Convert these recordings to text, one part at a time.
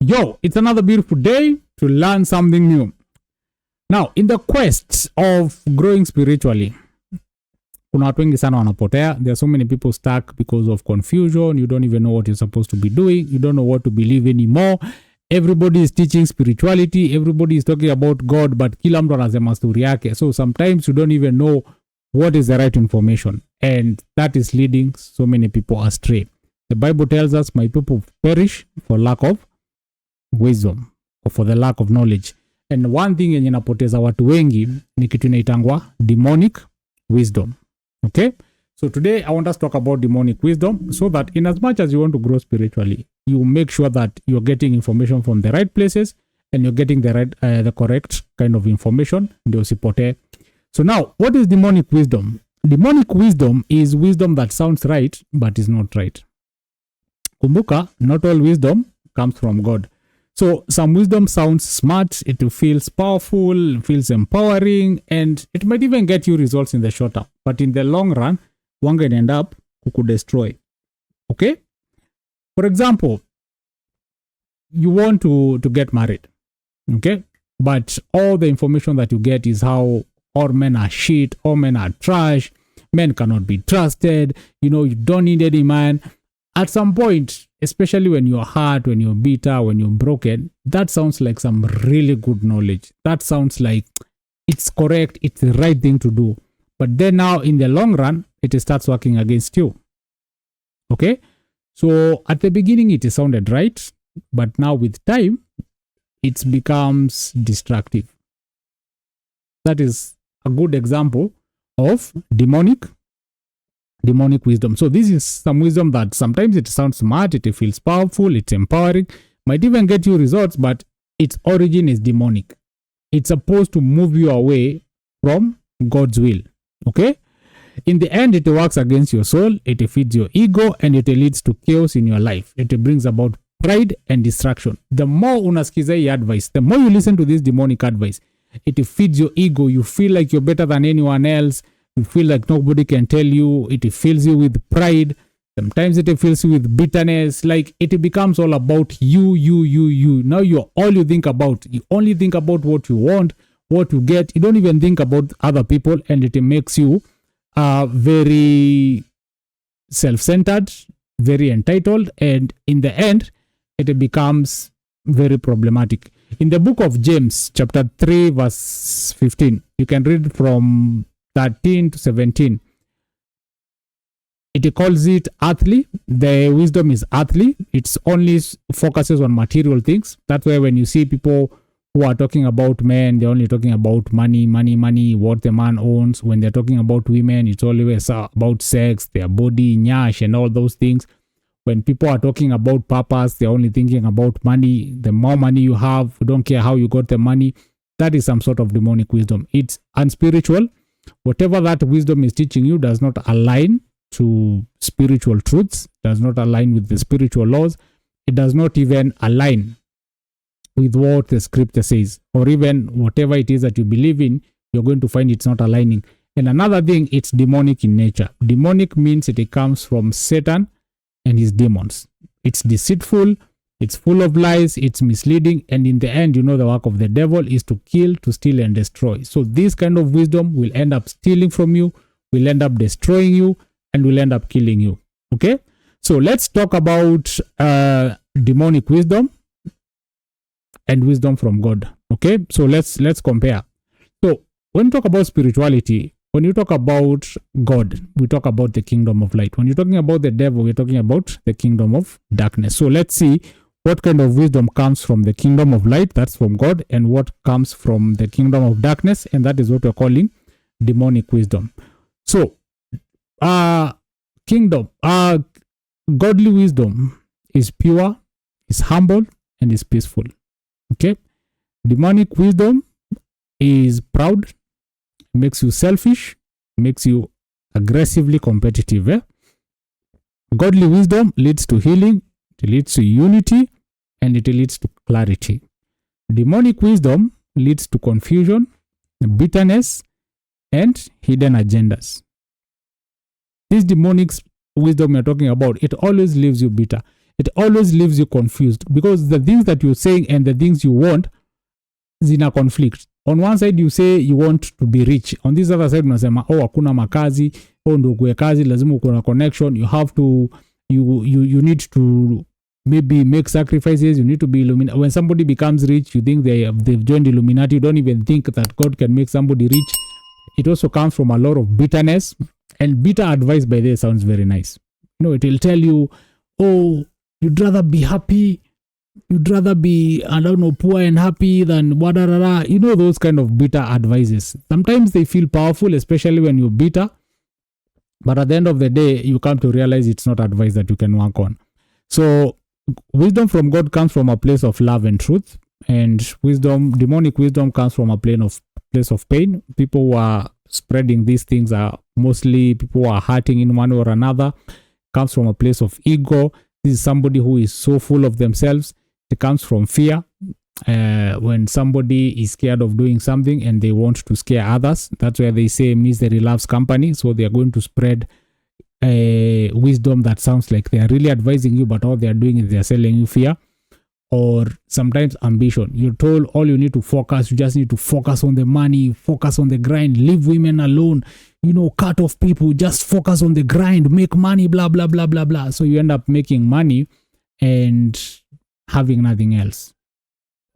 Yo, it's another beautiful day to learn something new. Now, in the quest of growing spiritually, kuna watu wengi sana wanapotea. There are so many people stuck because of confusion. You don't even know what you're supposed to be doing. You don't know what to believe anymore. Everybody is teaching spirituality. Everybody is talking about God, but kila mtu anasema story yake. So sometimes you don't even know what is the right information. And that is leading so many people astray. The Bible tells us, my people perish for lack of wisdom or for the lack of knowledge. And one thing yenye napoteza watu wengi ni kitu inaitangwa demonic wisdom. Okay? So today I want us to talk about demonic wisdom so that in as much as you want to grow spiritually, you make sure that you're getting information from the right places and you're getting the correct kind of information. Ndio usipotee. So now, what is demonic wisdom? Demonic wisdom is wisdom that sounds right but is not right. Kumbuka, not all wisdom comes from God. So some wisdom sounds smart, it feels powerful, feels empowering, and it might even get you results in the short term. But in the long run, one can end up could destroy. Okay? For example, you want to get married. Okay? But all the information that you get is how all men are shit, all men are trash, men cannot be trusted, you don't need any man. At some point, especially when you're hurt, when you're bitter, when you're broken, that sounds like some really good knowledge. That sounds like it's correct, it's the right thing to do. But then now, in the long run, it starts working against you. Okay? So at the beginning, it sounded right. But now with time, it becomes destructive. That is a good example of demonic wisdom. So this is some wisdom that sometimes it sounds smart, it feels powerful, it's empowering, might even get you results, but its origin is demonic. It's supposed to move you away from God's will. Okay? In the end, it works against your soul, it feeds your ego, and it leads to chaos in your life. It brings about pride and distraction. The more unasikiza hii advice, the more you listen to this demonic advice, it feeds your ego. You feel like you're better than anyone else. You feel like nobody can tell you. It fills you with pride. Sometimes it fills you with bitterness. Like it becomes all about you. Now you're all you think about. You only think about what you want, what you get. You don't even think about other people, and it makes you very self-centered, very entitled, and in the end, it becomes very problematic. In the book of James, chapter 3, verse 15, you can read from 13 to 17. It calls it earthly. The wisdom is earthly. It's only focuses on material things. That's why when you see people who are talking about men, they're only talking about money, what the man owns. When they're talking about women, it's always about sex, their body, nyash, and all those things. When people are talking about purpose, they're only thinking about money. The more money you have, you don't care how you got the money. That is some sort of demonic wisdom. It's unspiritual. Whatever that wisdom is teaching you does not align to spiritual truths, does not align with the spiritual laws. It does not even align with what the scripture says, or even whatever it is that you believe in, you're going to find it's not aligning. And another thing, it's demonic in nature. Demonic means it comes from Satan and his demons. It's deceitful, it's full of lies, it's misleading, and in the end, the work of the devil is to kill, to steal, and destroy. So this kind of wisdom will end up stealing from you, will end up destroying you, and will end up killing you. Okay? So let's talk about demonic wisdom and wisdom from God. Okay? So let's compare. So when we talk about spirituality, when you talk about God, we talk about the kingdom of light. When you're talking about the devil, we're talking about the kingdom of darkness. So let's see what kind of wisdom comes from the kingdom of light, that's from God, and what comes from the kingdom of darkness, and that is what we're calling demonic wisdom. So, godly wisdom is pure, is humble, and is peaceful. Okay? Demonic wisdom is proud, makes you selfish, makes you aggressively competitive. Godly wisdom leads to healing, it leads to unity, and it leads to clarity. Demonic wisdom leads to confusion, bitterness, and hidden agendas. This demonic wisdom you're talking about, it always leaves you bitter. it always leaves you confused, because the things that you're saying and the things you want zina conflict. On one side you say you want to be rich, on this other side unasema hakuna makazi, ndo kuwe kazi lazima uko na connection, you have to you need to maybe make sacrifices, you need to be Illuminati. When somebody becomes rich, you think they've joined Illuminati. You don't even think that God can make somebody rich. It also comes from a lot of bitterness, and bitter advice by this sounds very nice. It will tell you, oh, you'd rather be happy, you'd rather be, I don't know, poor and happy than whatever. Those kind of bitter advices. Sometimes they feel powerful, especially when you're bitter. But at the end of the day, you come to realize it's not advice that you can work on. So wisdom from God comes from a place of love and truth, and demonic wisdom comes from a place of pain. People who are spreading these things are mostly people who are hurting in one or another. Comes from a place of ego. This is somebody who is so full of themselves. It comes from fear. When somebody is scared of doing something and they want to scare others, that's where they say misery loves company. So they are going to spread wisdom that sounds like they are really advising you, but all they are doing is they are selling you fear. Or sometimes ambition. You're told all you need to focus, you just need to focus on the money, focus on the grind, leave women alone, cut off people, just focus on the grind, make money, blah blah blah blah blah. So you end up making money and having nothing else.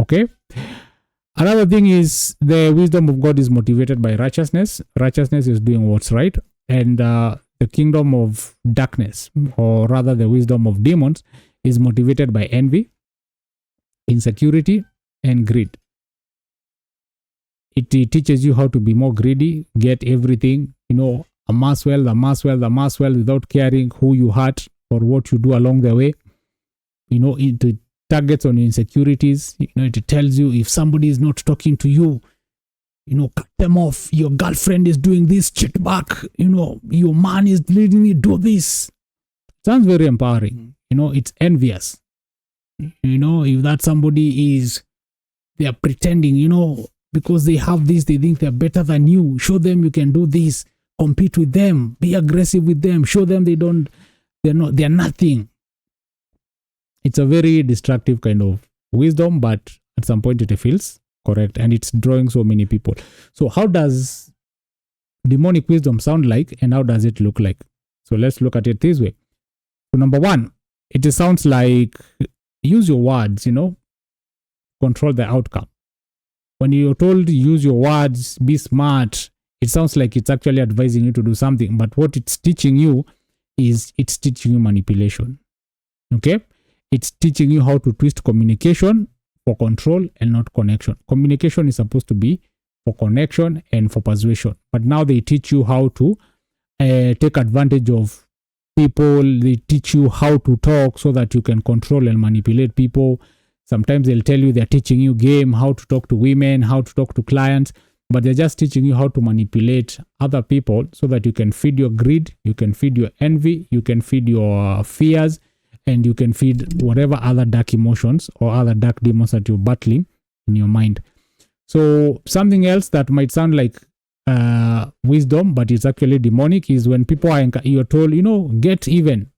Okay. Another thing is the wisdom of God is motivated by righteousness. Righteousness is doing what's right. And the kingdom of darkness, or rather the wisdom of demons, is motivated by envy, insecurity, and greed. It teaches you how to be more greedy, get everything, amass wealth without caring who you hurt or what you do along the way. It targets on your insecurities. It tells you if somebody is not talking to you, cut them off. Your girlfriend is doing this, cheat back. Your man is leading you, do this. Sounds very empowering. It's envious. If that somebody is, they are pretending, because they have this, they think they're better than you. Show them you can do this. Compete with them. Be aggressive with them. Show them they're nothing. It's a very destructive kind of wisdom, but at some point it feels correct, and it's drawing so many people. So how does demonic wisdom sound like, and how does it look like? So let's look at it this way. So number one, it sounds like use your words, control the outcome. When you're told to use your words, be smart, it sounds like it's actually advising you to do something, but what it's teaching you is it's teaching you manipulation. Okay? It's teaching you how to twist communication for control and not connection. Communication is supposed to be for connection and for persuasion. But now they teach you how to take advantage of people. They teach you how to talk so that you can control and manipulate people. Sometimes they'll tell you they're teaching you game, how to talk to women, how to talk to clients, but they're just teaching you how to manipulate other people so that you can feed your greed, you can feed your envy, you can feed your fears, and you can feed whatever other dark emotions or other dark demons that you're battling in your mind. So something else that might sound like wisdom, but it's actually demonic, is when people you're told, get even.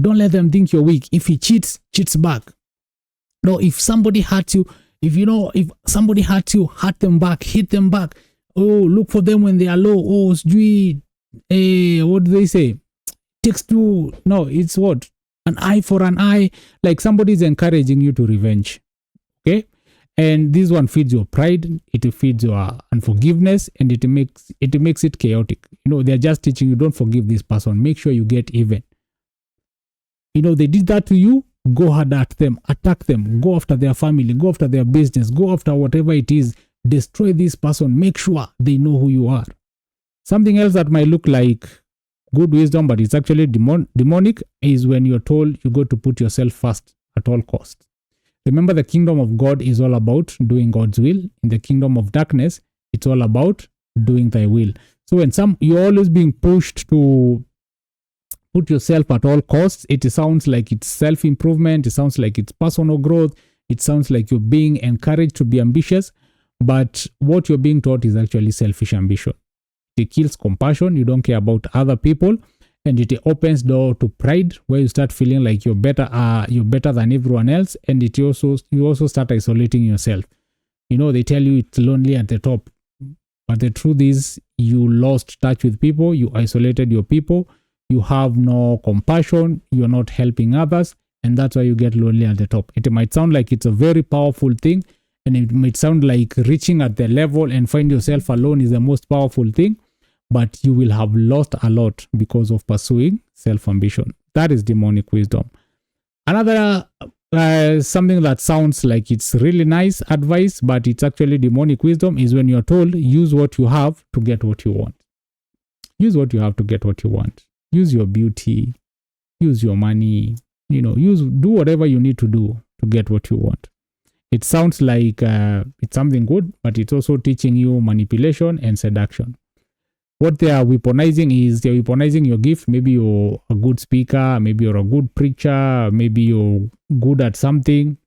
Don't let them think you're weak. If he cheats back. No, if somebody hurts you, if somebody hurts you, hurt them back, hit them back. Oh, look for them when they are low. Oh, what do they say? Takes two. No, it's what? An eye for an eye. Like somebody is encouraging you to revenge. Okay? And this one feeds your pride, it feeds your unforgiveness, and it makes it chaotic. They're just teaching you, don't forgive this person. Make sure you get even. They did that to you. Go hard at them, attack them, go after their family, go after their business, go after whatever it is. Destroy this person. Make sure they know who you are. Something else that might look like good wisdom, but it's actually demonic, is when you're told you got to put yourself first at all costs. Remember, the kingdom of God is all about doing God's will. In the kingdom of darkness, it's all about doing thy will. So when you're always being pushed to put yourself at all costs, it sounds like it's self-improvement, it sounds like it's personal growth, it sounds like you're being encouraged to be ambitious, but what you're being taught is actually selfish ambition. It kills compassion. You don't care about other people, and it opens door to pride, where you start feeling like you're better than everyone else, and you also start isolating yourself. They tell you it's lonely at the top, but the truth is you lost touch with people, you isolated your people, you have no compassion, you're not helping others, and that's why you get lonely at the top. It might sound like it's a very powerful thing, and it might sound like reaching at the level and find yourself alone is the most powerful thing, but you will have lost a lot because of pursuing self-ambition. That is demonic wisdom. Another something that sounds like it's really nice advice, but it's actually demonic wisdom, is when you're told, use what you have to get what you want. Use what you have to get what you want. Use your beauty, use your money, do whatever you need to do to get what you want. It sounds like it's something good, but it's also teaching you manipulation and seduction. What they are weaponizing is they're weaponizing your gift. Maybe you're a good speaker, maybe you're a good preacher, maybe you're good at something,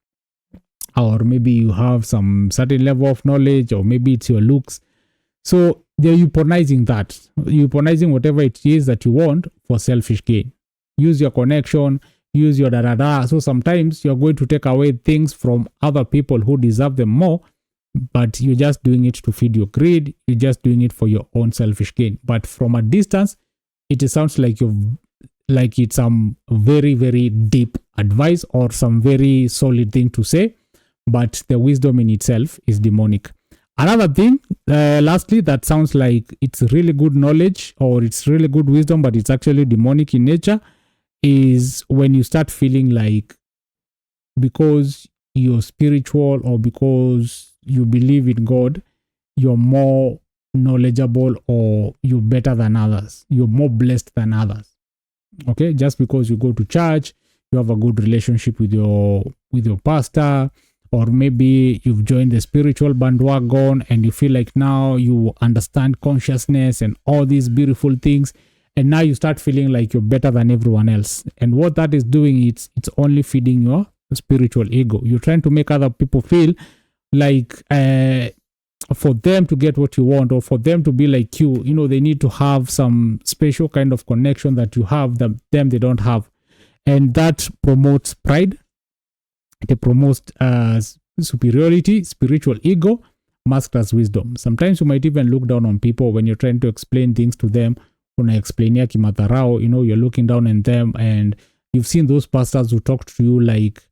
or maybe you have some certain level of knowledge, or maybe it's your looks. So they're weaponizing that, weaponizing whatever it is that you want for selfish gain. Use your connection, use your da-da-da. So sometimes you're going to take away things from other people who deserve them more, but you're just doing it to feed your greed. You're just doing it for your own selfish gain. But from a distance, it sounds like it's some very, very deep advice or some very solid thing to say, but the wisdom in itself is demonic. Another thing, lastly, that sounds like it's really good knowledge or it's really good wisdom, but it's actually demonic in nature, is when you start feeling like because you're spiritual or because you believe in God, you're more knowledgeable or you're better than others. You're more blessed than others. Okay, just because you go to church, you have a good relationship with your pastor, or maybe you've joined the spiritual bandwagon and you feel like now you understand consciousness and all these beautiful things, and now you start feeling like you're better than everyone else. And what that is doing, it's only feeding your spiritual ego. You're trying to make other people feel like for them to get what you want, or for them to be like you, they need to have some special kind of connection that you have that them they don't have. And that promotes pride. It promotes superiority, spiritual ego, masked as wisdom. Sometimes you might even look down on people when you're trying to explain things to them. Unaexplainia kimadharau, you're looking down on them, and you've seen those pastors who talk to you like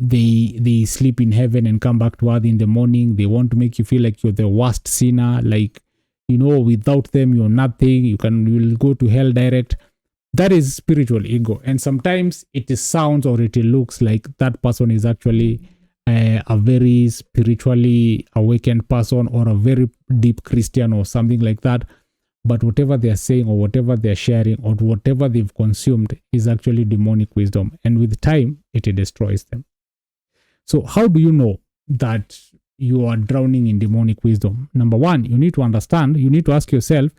they sleep in heaven and come back to earth in the morning. They want to make you feel like you're the worst sinner, like without them you're nothing, you'll go to hell direct. That is spiritual ego. And sometimes it sounds or it looks like that person is actually a very spiritually awakened person or a very deep Christian or something like that, but whatever they're saying or whatever they're sharing or whatever they've consumed is actually demonic wisdom, and with time it destroys them. So how do you know that you are drowning in demonic wisdom? Number one, you need to understand, you need to ask yourself,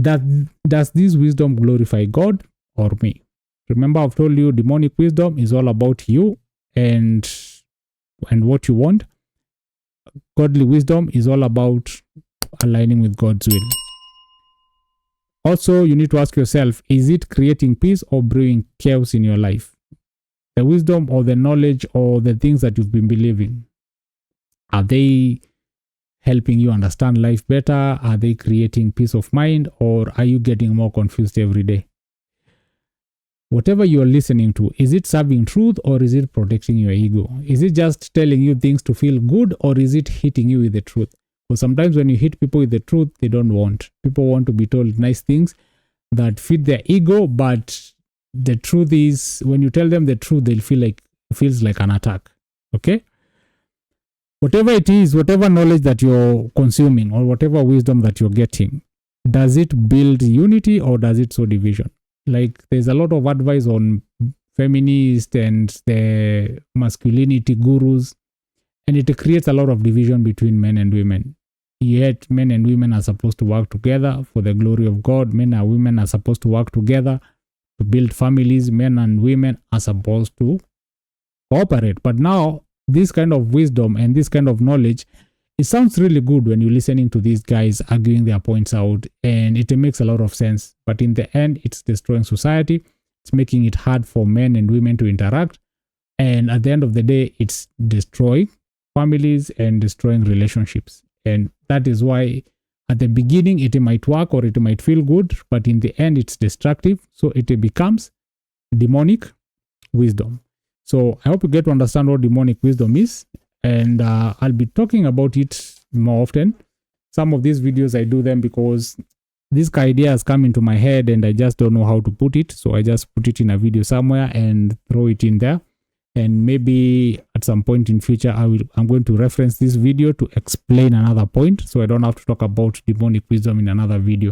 does this wisdom glorify God or me? Remember, I've told you demonic wisdom is all about you and what you want. Godly wisdom is all about aligning with God's will. Also, you need to ask yourself, is it creating peace or brewing chaos in your life? The wisdom or the knowledge or the things that you've been believing, are they helping you understand life better? Are they creating peace of mind, or are you getting more confused every day? Whatever you're listening to, is it serving truth or is it protecting your ego? Is it just telling you things to feel good, or is it hitting you with the truth? Because sometimes when you hit people with the truth, they don't want. People want to be told nice things that fit their ego, but the truth is, when you tell them the truth, they'll feel like it feels like an attack. Okay? Whatever it is, whatever knowledge that you're consuming or whatever wisdom that you're getting, does it build unity or does it sow division? Like, there's a lot of advice on feminists and the masculinity gurus, and it creates a lot of division between men and women. Yet men and women are supposed to work together for the glory of God. Men and women are supposed to work together to build families. Men and women are supposed to cooperate. But now, this kind of wisdom and this kind of knowledge it sounds really good when you're listening to these guys arguing their points out, and it makes a lot of sense. But in the end, it's destroying society. It's making it hard for men and women to interact. And at the end of the day, it's destroying families and destroying relationships. And that is why at the beginning, it might work or it might feel good, but in the end, it's destructive. So it becomes demonic wisdom. So I hope you get to understand what demonic wisdom is. And I'll be talking about it more often. Some of these videos, I do them because this idea has come into my head and I just don't know how to put it. So I just put it in a video somewhere and throw it in there. And maybe at some point in future, I'm going to reference this video to explain another point, so I don't have to talk about demonic wisdom in another video.